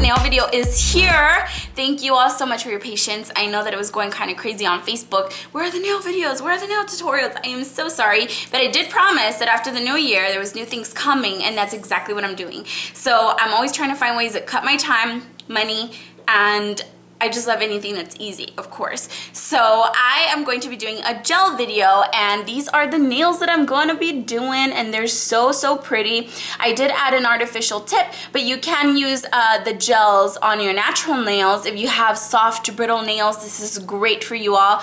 nail video is here. Thank you all so much for your patience. I know that it was going kind of crazy on Facebook. Where are the nail videos? Where are the nail tutorials? I am so sorry, but I did promise that after the new year there was new things coming, and that's exactly what I'm doing. So I'm always trying to find ways that cut my time, money, and I just love anything that's easy, of course. So I am going to be doing a gel video, and these are the nails that I'm going to be doing, and they're so pretty. I did add an artificial tip, but you can use the gels on your natural nails. If you have soft, brittle nails, this is great for you all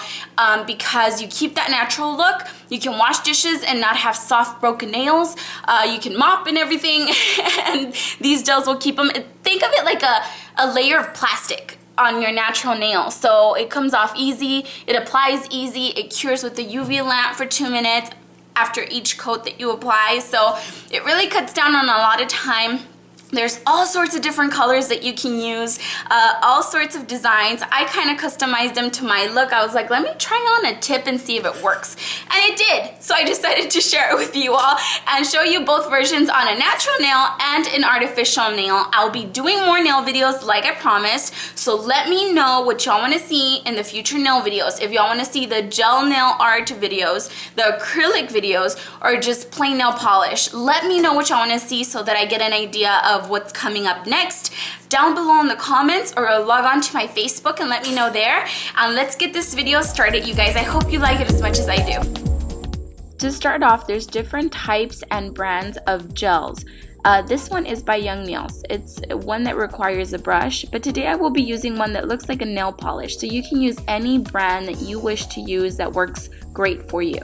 because you keep that natural look. You can wash dishes and not have soft, broken nails. You can mop and everything, and these gels will keep them. Think of it like a layer of plastic on your natural nail. So it comes off easy, it applies easy, it cures with the UV lamp for 2 minutes after each coat that you apply. So it really cuts down on a lot of time. There's all sorts of different colors that you can use, all sorts of designs. I kind of customized them to my look. I was like, let me try on a tip and see if it works. And it did. So I decided to share it with you all and show you both versions on a natural nail and an artificial nail. I'll be doing more nail videos like I promised. So let me know what y'all want to see in the future nail videos. If y'all want to see the gel nail art videos, the acrylic videos, or just plain nail polish, let me know what y'all want to see so that I get an idea of what's coming up next down below in the comments, or log on to my Facebook and let me know there. And let's get this video started, you guys. I hope you like it as much as I do. To start off, there's different types and brands of gels. This one is by Young Nails. It's one that requires a brush, but today I will be using one that looks like a nail polish. So you can use any brand that you wish to use that works great for you.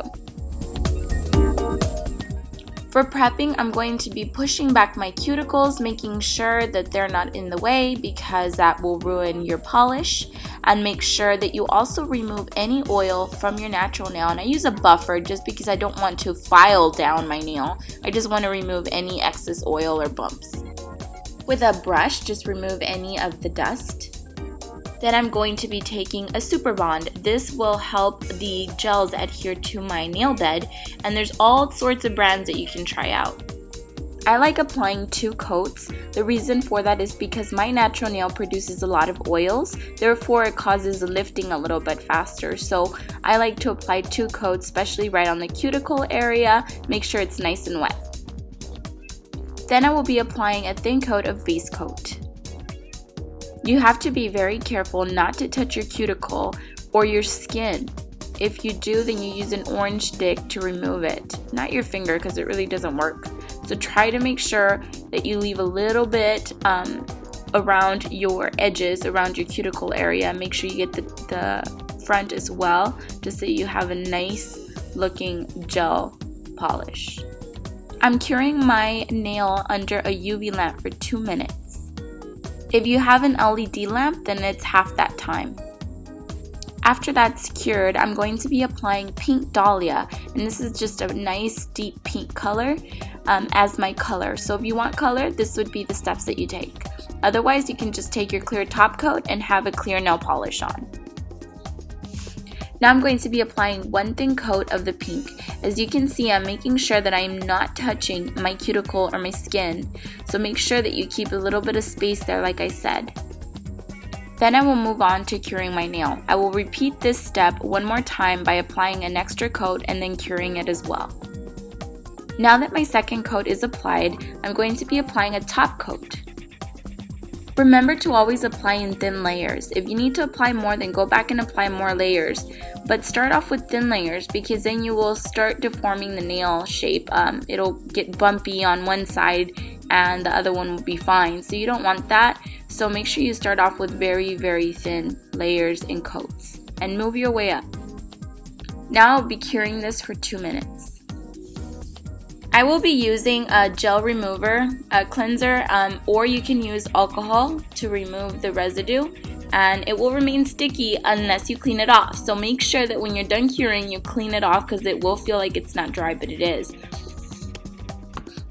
For prepping, I'm going to be pushing back my cuticles, making sure that they're not in the way because that will ruin your polish. And make sure that you also remove any oil from your natural nail. And I use a buffer just because I don't want to file down my nail. I just want to remove any excess oil or bumps. With a brush, just remove any of the dust. Then I'm going to be taking a super bond. This will help the gels adhere to my nail bed, and there's all sorts of brands that you can try out. I like applying 2 coats. The reason for that is because my natural nail produces a lot of oils, therefore it causes lifting a little bit faster. So I like to apply 2 coats, especially right on the cuticle area. Make sure it's nice and wet. Then I will be applying a thin coat of base coat. You have to be very careful not to touch your cuticle or your skin. If you do, then you use an orange stick to remove it, not your finger because it really doesn't work. So try to make sure that you leave a little bit around your edges, around your cuticle area. Make sure you get the front as well, just so you have a nice looking gel polish. I'm curing my nail under a UV lamp for 2 minutes. If you have an LED lamp, then it's half that time. After that's cured, I'm going to be applying Pink Dahlia, and this is just a nice deep pink color as my color. So if you want color, this would be the steps that you take. Otherwise, you can just take your clear top coat and have a clear nail polish on. Now I'm going to be applying 1 thin coat of the pink. As you can see, I'm making sure that I'm not touching my cuticle or my skin. So make sure that you keep a little bit of space there, like I said. Then I will move on to curing my nail. I will repeat this step 1 more time by applying an extra coat and then curing it as well. Now that my second coat is applied, I'm going to be applying a top coat. Remember to always apply in thin layers. If you need to apply more, then go back and apply more layers. But start off with thin layers because then you will start deforming the nail shape. It'll get bumpy on one side and the other one will be fine. So you don't want that. So make sure you start off with very thin layers and coats and move your way up. Now I'll be curing this for 2 minutes. I will be using a gel remover, a cleanser, or you can use alcohol to remove the residue, and it will remain sticky unless you clean it off. So make sure that when you're done curing, you clean it off because it will feel like it's not dry, but it is.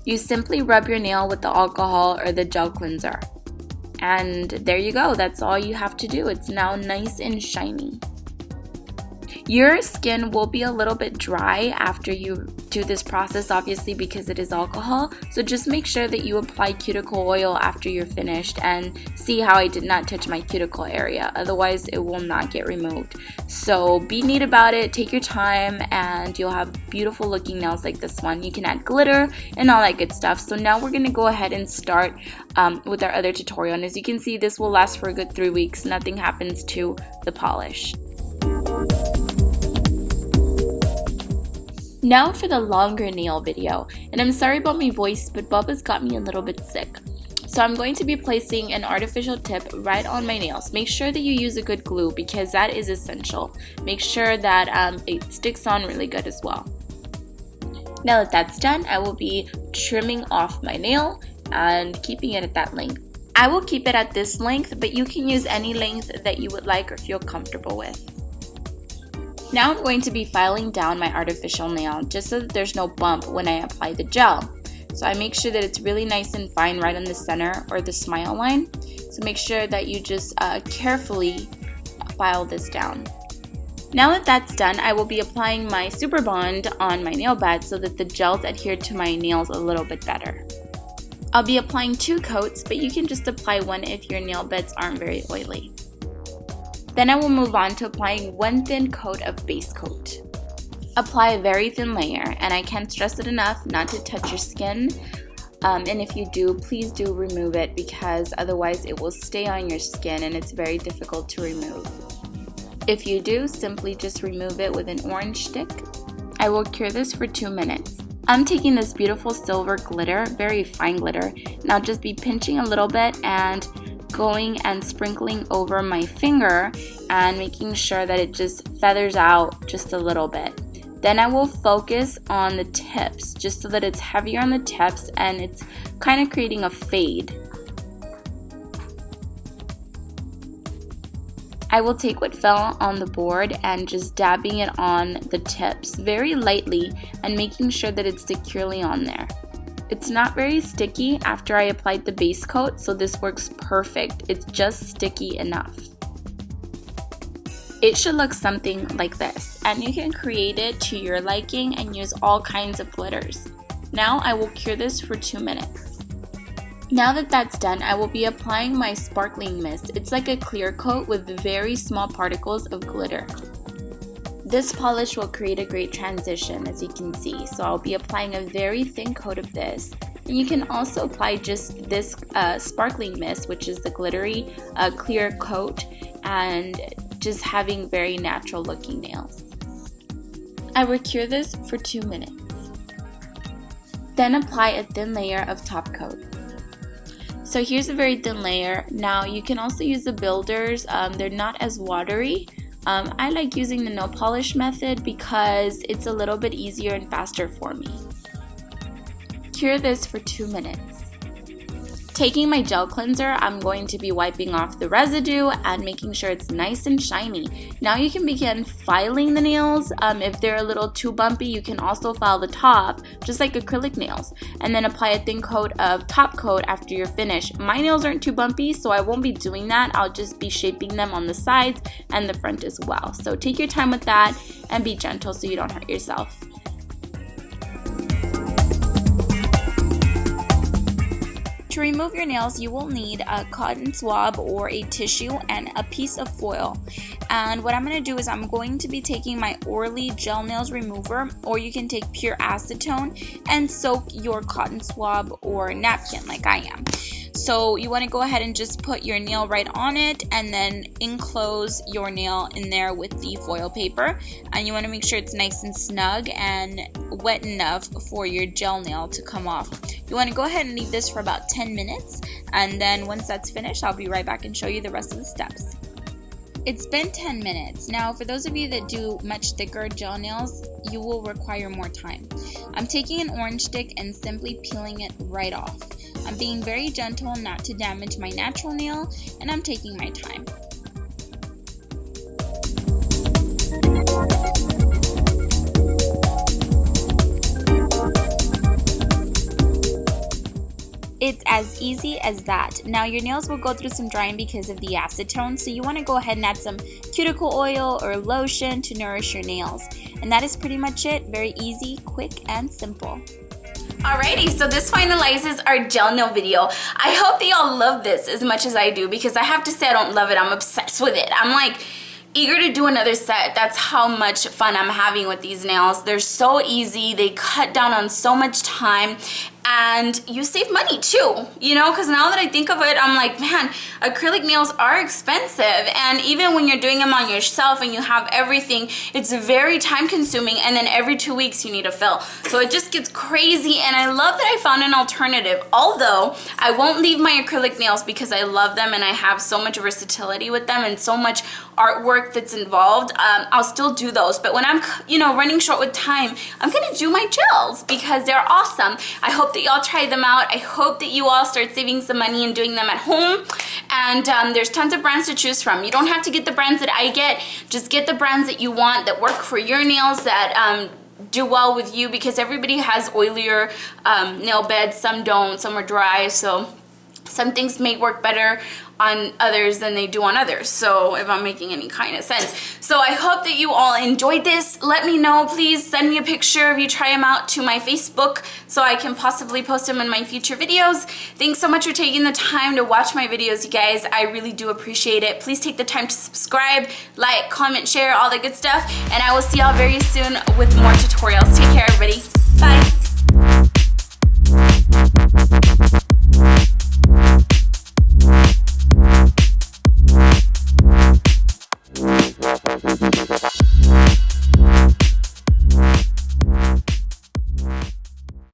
You simply rub your nail with the alcohol or the gel cleanser. And there you go, that's all you have to do. It's now nice and shiny. Your skin will be a little bit dry after you do this process, obviously, because it is alcohol. So just make sure that you apply cuticle oil after you're finished, and see how I did not touch my cuticle area. Otherwise, it will not get removed. So be neat about it, take your time, and you'll have beautiful looking nails like this one. You can add glitter and all that good stuff. So now we're gonna go ahead and start with our other tutorial. And as you can see, this will last for a good 3 weeks. Nothing happens to the polish. Now for the longer nail video, and I'm sorry about my voice, but Bubba's got me a little bit sick. So I'm going to be placing an artificial tip right on my nails. Make sure that you use a good glue because that is essential. Make sure that it sticks on really good as well. Now that that's done, I will be trimming off my nail and keeping it at that length. I will keep it at this length, but you can use any length that you would like or feel comfortable with. Now I'm going to be filing down my artificial nail just so that there's no bump when I apply the gel. So I make sure that it's really nice and fine right on the center or the smile line. So make sure that you just carefully file this down. Now that that's done, I will be applying my Super Bond on my nail bed so that the gels adhere to my nails a little bit better. I'll be applying 2 coats, but you can just apply 1 if your nail beds aren't very oily. Then I will move on to applying 1 thin coat of base coat. Apply a very thin layer, and I can't stress it enough not to touch your skin. And if you do, please do remove it because otherwise it will stay on your skin and it's very difficult to remove. If you do, simply just remove it with an orange stick. I will cure this for 2 minutes. I'm taking this beautiful silver glitter, very fine glitter, and I'll just be pinching a little bit and going and sprinkling over my finger and making sure that it just feathers out just a little bit. Then I will focus on the tips just so that it's heavier on the tips and it's kind of creating a fade. I will take what fell on the board and just dabbing it on the tips very lightly and making sure that it's securely on there. It's not very sticky after I applied the base coat, so this works perfect. It's just sticky enough. It should look something like this, and you can create it to your liking and use all kinds of glitters. Now I will cure this for 2 minutes. Now that that's done, I will be applying my sparkling mist. It's like a clear coat with very small particles of glitter. This polish will create a great transition, as you can see. So I'll be applying a very thin coat of this. And you can also apply just this sparkling mist, which is the glittery clear coat, and just having very natural looking nails. I will cure this for 2 minutes. Then apply a thin layer of top coat. So here's a very thin layer. Now you can also use the builders. They're not as watery. I like using the no polish method because it's a little bit easier and faster for me. Cure this for 2 minutes. Taking my gel cleanser, I'm going to be wiping off the residue and making sure it's nice and shiny. Now you can begin filing the nails. If they're a little too bumpy, you can also file the top, just like acrylic nails, and then apply a thin coat of top coat after you're finished. My nails aren't too bumpy, so I won't be doing that. I'll just be shaping them on the sides and the front as well. So take your time with that and be gentle so you don't hurt yourself. To remove your nails, you will need a cotton swab or a tissue and a piece of foil. And what I'm going to do is I'm going to be taking my Orly Gel Nails Remover, or you can take pure acetone and soak your cotton swab or napkin like I am. So you want to go ahead and just put your nail right on it and then enclose your nail in there with the foil paper. And you want to make sure it's nice and snug and wet enough for your gel nail to come off. You want to go ahead and leave this for about 10 minutes, and then once that's finished, I'll be right back and show you the rest of the steps. It's been 10 minutes. Now, for those of you that do much thicker gel nails, you will require more time. I'm taking an orange stick and simply peeling it right off. I'm being very gentle not to damage my natural nail, and I'm taking my time. It's as easy as that. Now your nails will go through some drying because of the acetone, so you want to go ahead and add some cuticle oil or lotion to nourish your nails. And that is pretty much it. Very easy, quick, and simple. Alrighty, so this finalizes our gel nail video. I hope that y'all love this as much as I do, because I have to say I don't love it. I'm obsessed with it. I'm like eager to do another set. That's how much fun I'm having with these nails. They're so easy. They cut down on so much time. And you save money too, you know, because now that I think of it, I'm like, man, acrylic nails are expensive. And even when you're doing them on yourself and you have everything, it's very time consuming. And then every 2 weeks you need a fill. So it just gets crazy. And I love that I found an alternative. Although I won't leave my acrylic nails because I love them and I have so much versatility with them and so much artwork that's involved. I'll still do those. But when I'm, you know, running short with time, I'm going to do my gels because they're awesome. I hope that y'all try them out. I hope that you all start saving some money and doing them at home. And there's tons of brands to choose from. You don't have to get the brands that I get. Just get the brands that you want, that work for your nails, that do well with you, because everybody has oilier nail beds. Some don't, some are dry. So some things may work better on others than they do on others, so if I'm making any kind of sense. So I hope that you all enjoyed this. Let me know, please send me a picture if you try them out to my Facebook so I can possibly post them in my future videos. Thanks so much for taking the time to watch my videos, you guys. I really do appreciate it. Please take the time to subscribe, like, comment, share, all the good stuff, and I will see y'all very soon with more tutorials. Take care, everybody. Bye.